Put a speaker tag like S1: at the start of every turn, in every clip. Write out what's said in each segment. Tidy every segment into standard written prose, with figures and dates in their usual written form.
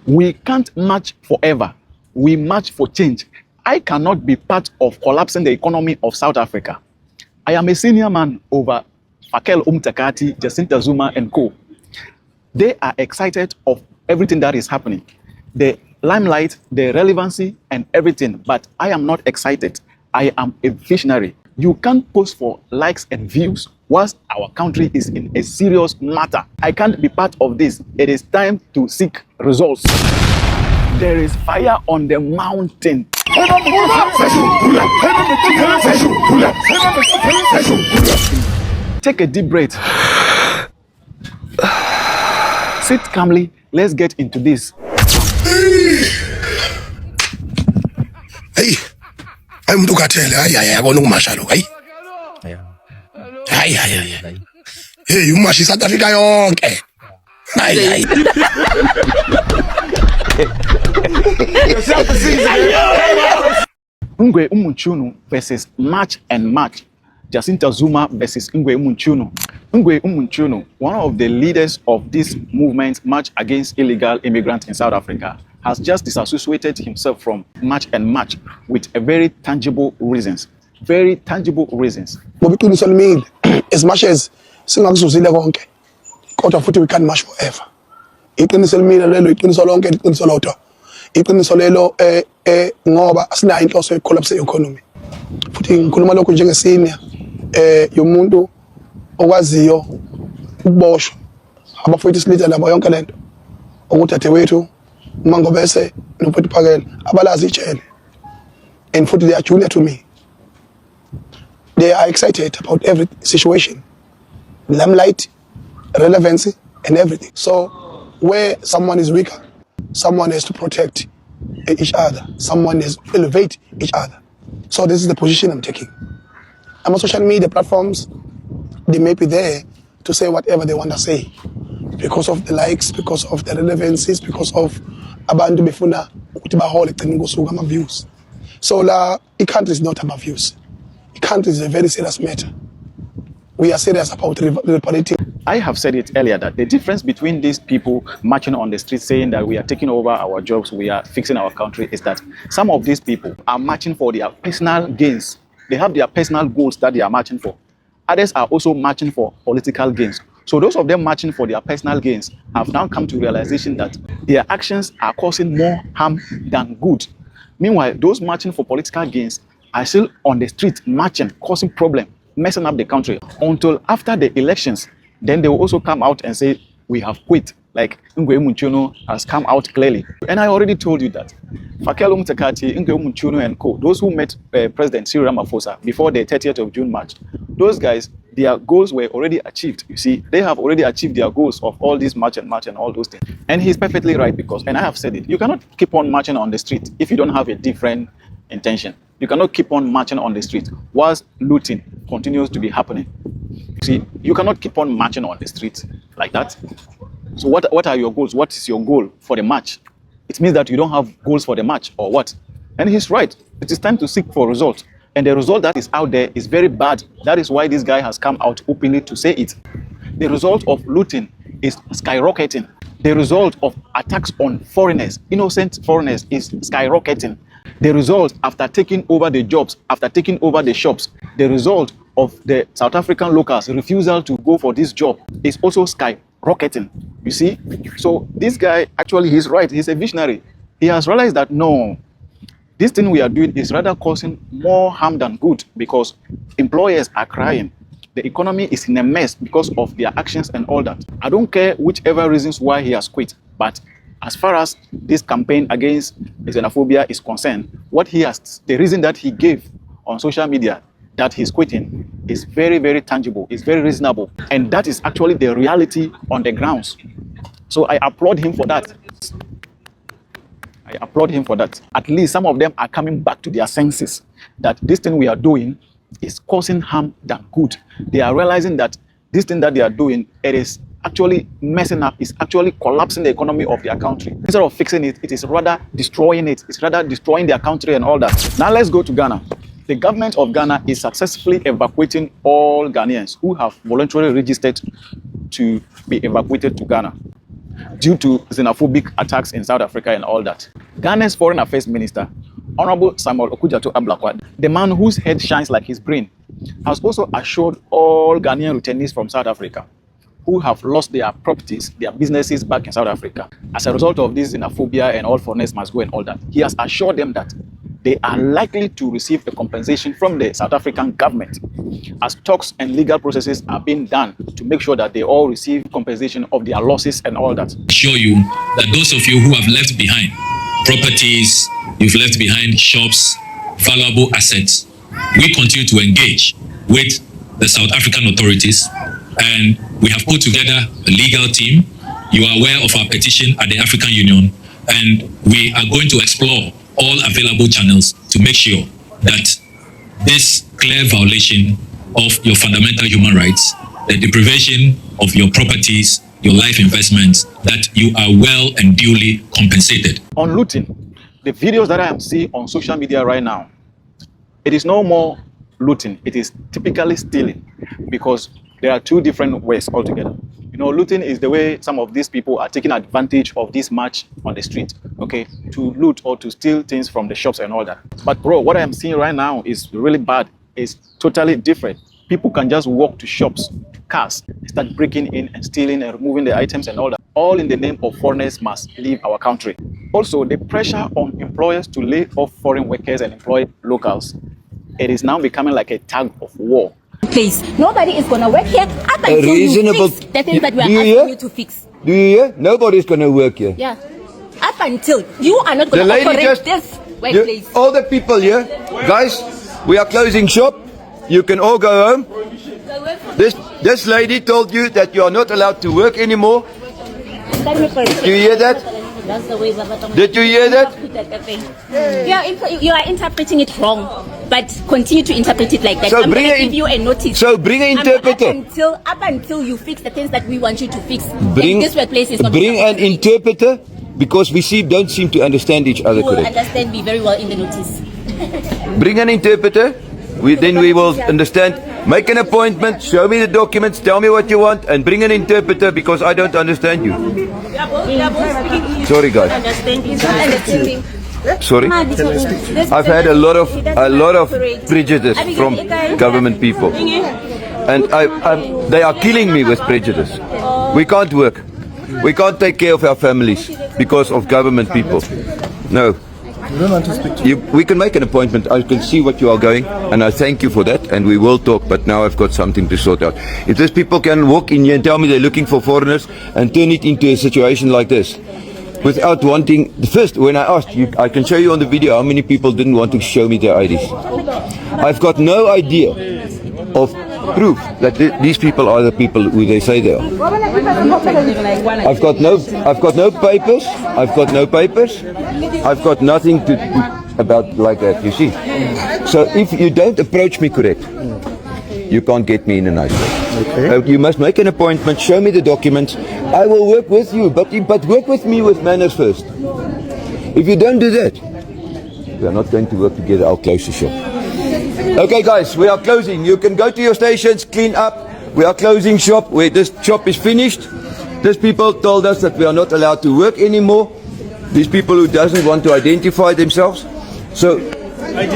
S1: We can't march forever. We march for change. I cannot be part of collapsing the economy of South Africa. I am a senior man over Fakel Umtakati, Jacinta Zuma, and co. They are excited of everything that is happening. The limelight, the relevancy, and everything. But I am not excited. I am a visionary. You can't post for likes and views whilst our country is in a serious matter. I can't be part of this. It is time to seek results. There is fire on the mountain. Take a deep breath. Sit calmly. Let's get into this.
S2: Hey, I'm Ducatella. I want to marshal. Hey, you mash South Africa. Okay.
S1: Ngwe Umunchunu versus March and March. Jacinta Zuma versus Ngwe Umunchunu. Ngwe Umunchunu, one of the leaders of this movement, March Against Illegal Immigrants in South Africa, has just disassociated himself from March and March with a very tangible reasons. Very tangible reasons.
S2: As much as we can march forever. Ngoba asina inhloso yokucollapse economy futhi ngikhuluma lokho njenge senior yomuntu okwaziyo ukuboshwa abafowethu silitha labo yonke lento ukuthi wethu uMangobese noPheti Phakela abalazi ijele and futhi they are junior to me. They are excited about every situation, limelight, relevancy and everything. So where someone is weaker, someone has to protect each other. Someone has to elevate each other. So this is the position I'm taking. And on social media platforms, they may be there to say whatever they want to say because of the likes, because of the relevancies, because of abantu befuna ukuthi bahole egcina ngosuku ama views. So the country is not about views. The country is a very serious matter. We are serious about reparating.
S1: I have said it earlier that the difference between these people marching on the streets saying that we are taking over our jobs, we are fixing our country, is that some of these people are marching for their personal gains. They have their personal goals that they are marching for. Others are also marching for political gains. So those of them marching for their personal gains have now come to realization that their actions are causing more harm than good. Meanwhile, those marching for political gains are still on the street marching, causing problems, messing up the country until after the elections. Then they will also come out and say, we have quit. Like Ngwe Umunchunu has come out clearly. And I already told you that. Fakel Umtakati, Ngwe Umunchunu and co., those who met President Cyril Ramaphosa before the 30th of June march, those guys, their goals were already achieved. You see, they have already achieved their goals of all this march and all those things. And he's perfectly right because, and I have said it, you cannot keep on marching on the street if you don't have a different intention. You cannot keep on marching on the street whilst looting continues to be happening. See, you cannot keep on marching on the street like that. So what are your goals? What is your goal for the march? It means that you don't have goals for the march or what? And he's right. It is time to seek for results. And the result that is out there is very bad. That is why this guy has come out openly to say it. The result of looting is skyrocketing. The result of attacks on foreigners, innocent foreigners, is skyrocketing. The result after taking over the jobs, after taking over the shops, the result of the South African locals' refusal to go for this job is also skyrocketing. You see? So this guy, actually, he's right. He's a visionary. He has realized that, no, this thing we are doing is rather causing more harm than good because employers are crying. The economy is in a mess because of their actions and all that. I don't care whichever reasons why he has quit, but as far as this campaign against xenophobia is concerned, the reason that he gave on social media that he's quitting is very, very tangible. It's very reasonable. And that is actually the reality on the grounds. So I applaud him for that. I applaud him for that. At least some of them are coming back to their senses that this thing we are doing is causing harm than good. They are realizing that this thing that they are doing, it is actually messing up, it's actually collapsing the economy of their country. Instead of fixing it, it is rather destroying it. It's rather destroying their country and all that. Now let's go to Ghana. The government of Ghana is successfully evacuating all Ghanaians who have voluntarily registered to be evacuated to Ghana. due to xenophobic attacks in South Africa and all that. Ghana's Foreign Affairs Minister, Honorable Samuel Okudzeto Ablakwa, the man whose head shines like his brain, has also assured all Ghanaian returnees from South Africa who have lost their properties, their businesses back in South Africa as a result of this xenophobia and all foreigners must go and all that. He has assured them that they are likely to receive a compensation from the South African government as talks and legal processes are being done to make sure that they all receive compensation of their losses and all that.
S3: Assure you that those of you who have left behind properties, you've left behind shops, valuable assets, we continue to engage with the South African authorities, and we have put together a legal team. You are aware of our petition at the African Union, and we are going to explore all available channels to make sure that this clear violation of your fundamental human rights, the deprivation of your properties, your life investments, that you are well and duly compensated.
S1: On looting, the videos that I am seeing on social media right now, it is no more looting, it is typically stealing, because there are two different ways altogether. You know, looting is the way some of these people are taking advantage of this march on the street, okay, to loot or to steal things from the shops and all that. But bro, what I am seeing right now is really bad. It's totally different. People can just walk to shops, to cars, start breaking in and stealing and removing the items and all that, all in the name of foreigners must leave our country. Also, the pressure on employers to lay off foreign workers and employ locals, it is now becoming like a tug of war.
S4: Please, nobody is going to work here up until you fix the things that we are asking you to fix.
S5: Do you hear? Nobody's going to work here.
S4: Yeah. Up until you are not going to operate this workplace.
S5: All the people here, guys, we are closing shop. You can all go home. This lady told you that you are not allowed to work anymore. Do you hear that?
S4: That's the way.
S5: Did you hear that?
S4: You are interpreting it wrong, but continue to interpret it like that.
S5: So
S4: I'm going to give you a notice.
S5: So bring an interpreter.
S4: Up until you fix the things that we want you to fix. This workplace is not.
S5: Bring an interpreter, because we don't seem to understand each other correctly.
S4: You will understand me very well in the notice.
S5: Bring an interpreter. Then we will understand. Make an appointment, show me the documents, tell me what you want, and bring an interpreter, because I don't understand you. Sorry, guys. Sorry. I've had a lot of prejudice from government people, and they are killing me with prejudice. We can't work. We can't take care of our families because of government people. No.
S2: You don't want to speak to
S5: We can make an appointment. I can see what you are going, and I thank you for that, and we will talk, but now I've got something to sort out. If these people can walk in here and tell me they're looking for foreigners and turn it into a situation like this without wanting... First, when I asked you, I can show you on the video how many people didn't want to show me their IDs. I've got no idea of proof that these people are the people who they say they are. I've got no papers. I've got nothing to about like that, you see. So if you don't approach me correct, you can't get me in a nice way. Okay. You must make an appointment, show me the documents. I will work with you, but work with me with manners first. If you don't do that, we are not going to work together. I'll close the shop. Okay, guys, we are closing. You can go to your stations, clean up. We are closing shop. This shop is finished. These people told us that we are not allowed to work anymore. These people who doesn't want to identify themselves. So,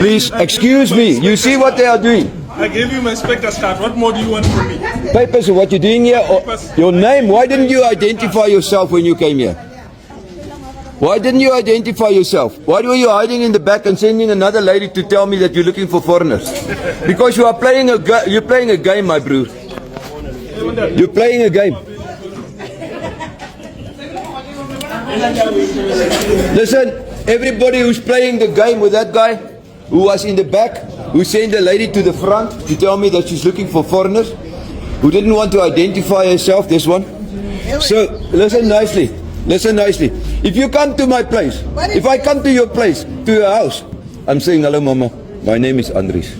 S5: please excuse me. You see what they are doing.
S6: I gave you my Spectre card. What more do you want from me?
S5: Papers of what you're doing here? Or your name? Why didn't you identify yourself when you came here? Why didn't you identify yourself? Why were you hiding in the back and sending another lady to tell me that you're looking for foreigners? Because you are playing you're playing a game, my bro. You're playing a game. Listen, everybody who's playing the game with that guy who was in the back, who sent a lady to the front to tell me that she's looking for foreigners, who didn't want to identify herself, this one. So, listen nicely. Listen nicely. If you come to my place, if I come to your place, to your house, I'm saying, hello, Mama. My name is Andries.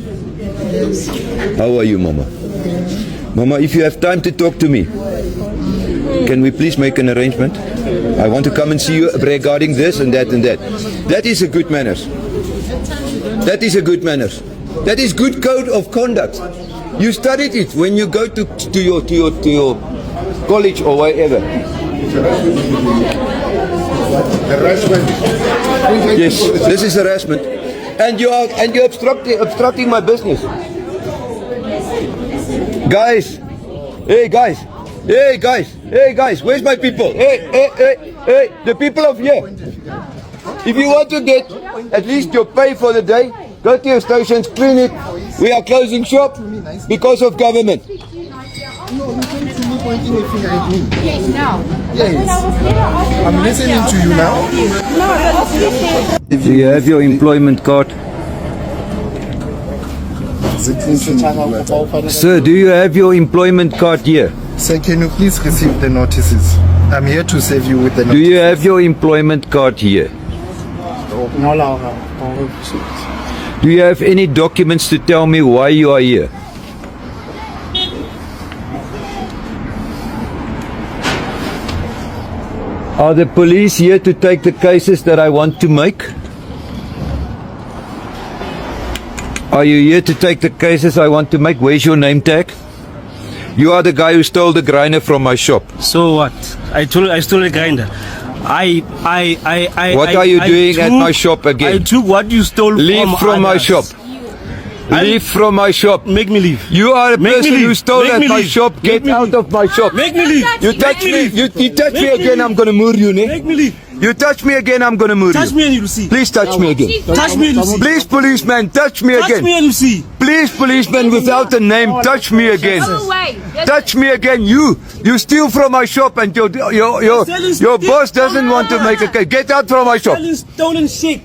S5: How are you, Mama? Mama, if you have time to talk to me, can we please make an arrangement? I want to come and see you regarding this and that and that. That is a good manners. That is a good manners. That is good code of conduct. You studied it when you go to your college or wherever.
S7: Harassment.
S5: Yes, this is harassment. And you're obstructing my business. Guys, hey guys, where's my people? Hey, the people of here. If you want to get at least your pay for the day, go to your stations, clean it. We are closing shop because of government.
S7: No, you came to me pointing a finger at me.
S4: Yes, now.
S7: Yes. I'm listening to you now.
S5: Do you have your employment card? Sir, do you have your employment card here?
S7: Sir, can you please receive the notices? I'm here to serve you with the
S5: Do
S7: notices.
S5: you have your employment card here? Do you have any documents to tell me why you are here? Are the police here to take the cases that I want to make? Are you here to take the cases I want to make? Where's your name tag? You are the guy who stole the grinder from my shop.
S8: So what? I stole a grinder.
S5: What are you doing at my shop again?
S8: I took what you stole
S5: Leave from my
S8: others.
S5: shop. Leave from my shop.
S8: Make me leave.
S5: You are a
S8: Make me
S5: person who
S8: leave.
S5: stole
S8: Make
S5: at
S8: me
S5: my
S8: leave.
S5: shop.
S8: Make
S5: Get
S8: me
S5: out
S8: leave.
S5: of my shop.
S8: Make me leave.
S5: You touch me. You touch me
S8: Make me
S5: again,
S8: leave.
S5: I'm gonna murder you, ne?
S8: Make me leave.
S5: You touch me again, I'm gonna murder
S8: Touch
S5: you.
S8: me and you'll see.
S5: Please touch me again.
S8: Touch me and you'll see.
S5: Please, policeman, touch me
S8: Touch me
S5: again.
S8: and you'll see.
S5: Please, policeman, without a name, touch me again.
S4: Go away.
S5: Touch me again. You steal from my shop, and your boss doesn't want to make a case. Get out from my shop.
S8: Selling stolen shit.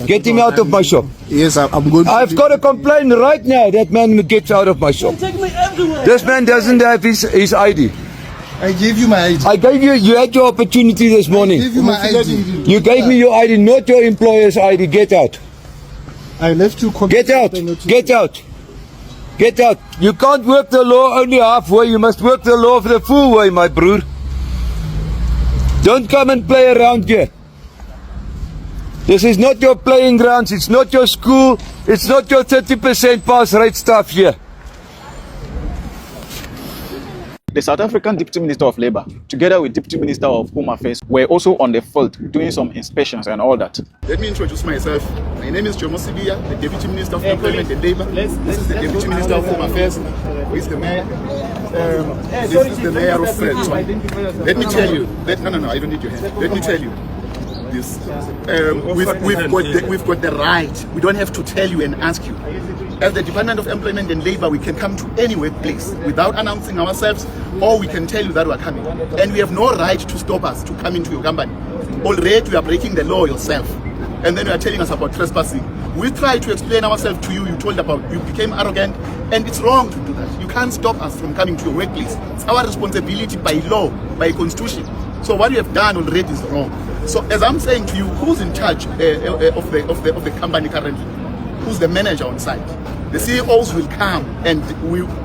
S5: Get him out of my shop.
S7: Yes, I'm going to.
S5: I've got a complaint right now. That man gets out of my shop.
S8: Take me everywhere.
S5: This man doesn't have his ID.
S7: I gave you my ID.
S5: I gave you had your opportunity this
S7: I
S5: morning.
S7: gave you my ID.
S5: You gave me your ID, not your employer's ID. Get out.
S7: I left you.
S5: Get out. Get out. Get out. You can't work the law only halfway. You must work the law for the full way, my broer. Don't come and play around here. This is not your playing grounds. It's not your school. It's not your 30% pass rate stuff here.
S1: The South African Deputy Minister of Labour, together with Deputy Minister of Home Affairs, were also on the field doing some inspections and all that.
S9: Let me introduce myself. My name is Jomo Sibia, the Deputy Minister of Employment and Labour. This is the Deputy Minister of Home Affairs. Who is the Mayor? This is the Mayor of Fredson. Let me tell you. No, I don't need your hand. Let me tell you. This. We've got the right. We don't have to tell you and ask you. As the Department of Employment and Labour, we can come to any workplace without announcing ourselves, or we can tell you that we are coming. And we have no right to stop us to come into your company. Already you are breaking the law yourself. And then you are telling us about trespassing. We tried to explain ourselves to you. You told about you became arrogant, and it's wrong to do that. You can't stop us from coming to your workplace. It's our responsibility by law, by constitution. So what you have done already is wrong. So as I'm saying to you, who's in charge of the company currently? Who's the manager on site? The CEOs will come,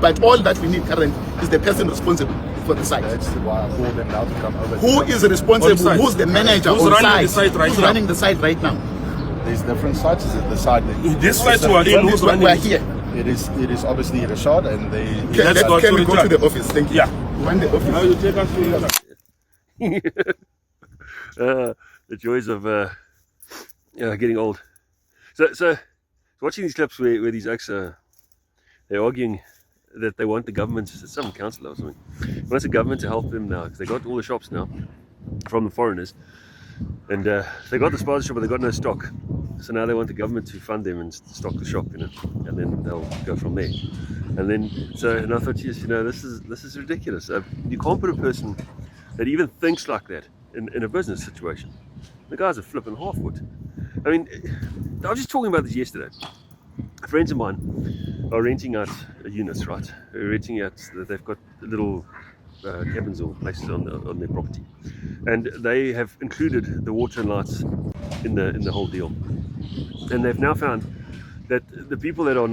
S9: but all that we need currently is the person responsible for the site.
S10: That's why I called them now to come over.
S9: Who is responsible? Who's the manager
S6: Who's
S9: on
S6: running
S9: site?
S6: the site right
S9: Who's
S6: now?
S9: running the site right now?
S10: There's different sites. Is it the site that
S6: This site you are in, who's running
S9: We're
S6: it?
S9: here.
S10: it is obviously Rashad and they
S9: Can
S6: go
S9: we
S6: to
S9: go to the office? Thank you.
S6: Yeah.
S9: Run the office.
S6: Now you take us to the
S11: the joys of getting old. So watching these clips where these acts they're arguing that they want the government, some councillor or something, wants the government to help them now because they got all the shops now from the foreigners, and they got the sponsorship but they got no stock. So now they want the government to fund them and stock the shop, and then they'll go from there. And I thought, yes, this is ridiculous. You can't put a person that even thinks like that in a business situation. The guy's a flipping half-wit. I mean, I was just talking about this yesterday. Friends of mine are renting out units, right? They're renting out, they've got little cabins or places on their property, and they have included the water and lights in the whole deal. And they've now found that the people that are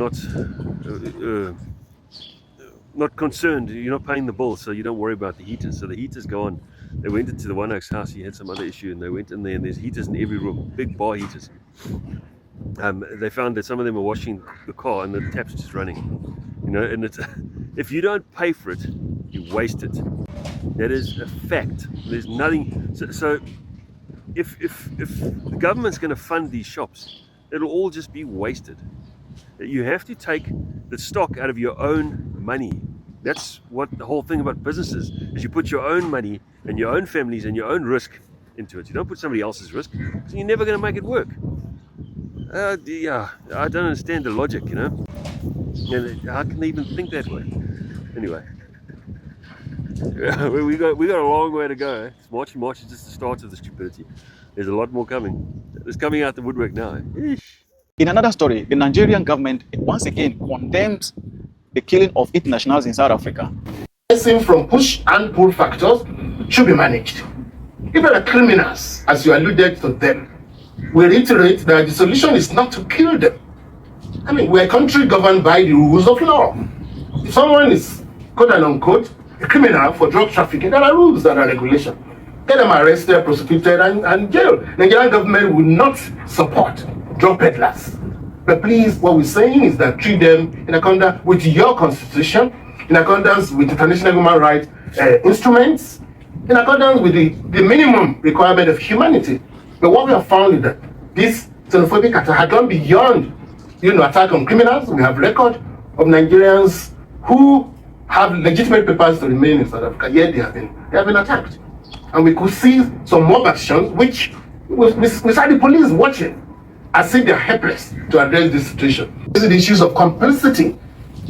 S11: not concerned, you're not paying the bill, so you don't worry about the heaters. So the heaters go on. They went into the one oak's house, he had some other issue, and they went in there and there's heaters in every room, big bar heaters. They found that some of them are washing the car and the tap's just running, and it's, if you don't pay for it, be wasted. That is a fact. There's nothing. So if the government's going to fund these shops, it'll all just be wasted. You have to take the stock out of your own money. That's what the whole thing about businesses is. You put your own money and your own families and your own risk into it. You don't put somebody else's risk, because you're never going to make it work. Yeah, I don't understand the logic, you know. And how can they even think that way? Anyway, we got a long way to go. Eh? March is just the start of the stupidity. There's a lot more coming. It's coming out the woodwork now. Eesh.
S1: In another story, the Nigerian government once again condemns the killing of 8 nationals in South Africa.
S9: From push and pull factors should be managed. If they are criminals, as you alluded to them, we reiterate that the solution is not to kill them. I mean, we're a country governed by the rules of law. If someone is, quote and unquote, a criminal for drug trafficking, there are rules, there are regulations. Get them arrested, prosecuted, and jailed. The Nigerian government will not support drug peddlers. But please, what we're saying is that treat them in accordance with your constitution, in accordance with international human rights instruments, in accordance with the minimum requirement of humanity. But what we have found is that this xenophobic attack had gone beyond, attack on criminals. We have record of Nigerians who have legitimate papers to remain in South Africa, yet they have been attacked. And we could see some mob actions, which we saw the police watching, as if they're helpless to address this situation. These are the issues of complicity.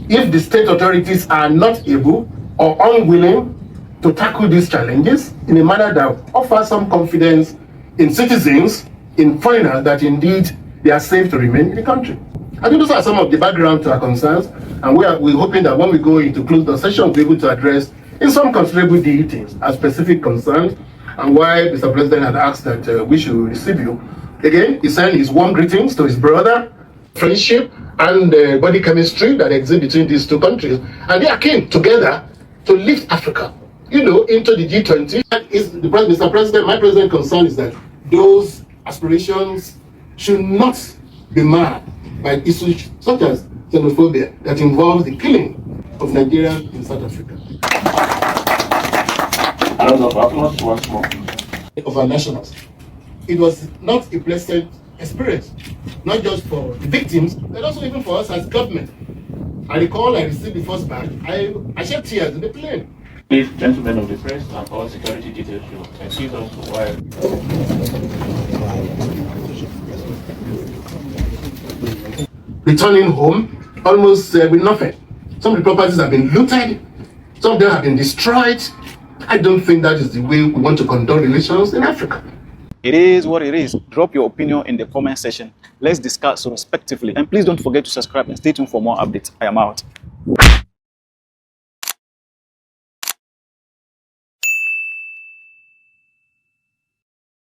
S9: If the state authorities are not able or unwilling to tackle these challenges in a manner that offers some confidence in citizens, in foreigners, that indeed they are safe to remain in the country. I think those are some of the background to our concerns, and we're hoping that when we go into closed session, we'll be able to address in some considerable details our specific concerns, and why Mr. President had asked that we should receive you. Again, he sent his warm greetings to his brother, friendship, and body chemistry that exists between these two countries. And they came together to lift Africa, into the G20. That is Mr. President, my president concern is that those aspirations should not be marred by issues such as xenophobia that involves the killing of Nigerians in South Africa. Once more. Of our nationals. It was not a pleasant experience, not just for the victims, but also even for us as government. I recall I received the first batch. I shed tears in the plane.
S12: Please, gentlemen of the press and all security details should excuse us while
S9: returning home almost with nothing. Some of the properties have been looted, some of them have been destroyed. I don't think that is the way we want to conduct relations in Africa.
S1: It is what it is. Drop your opinion in the comment section. Let's discuss respectively. And please don't forget to subscribe and stay tuned for more updates. I am out.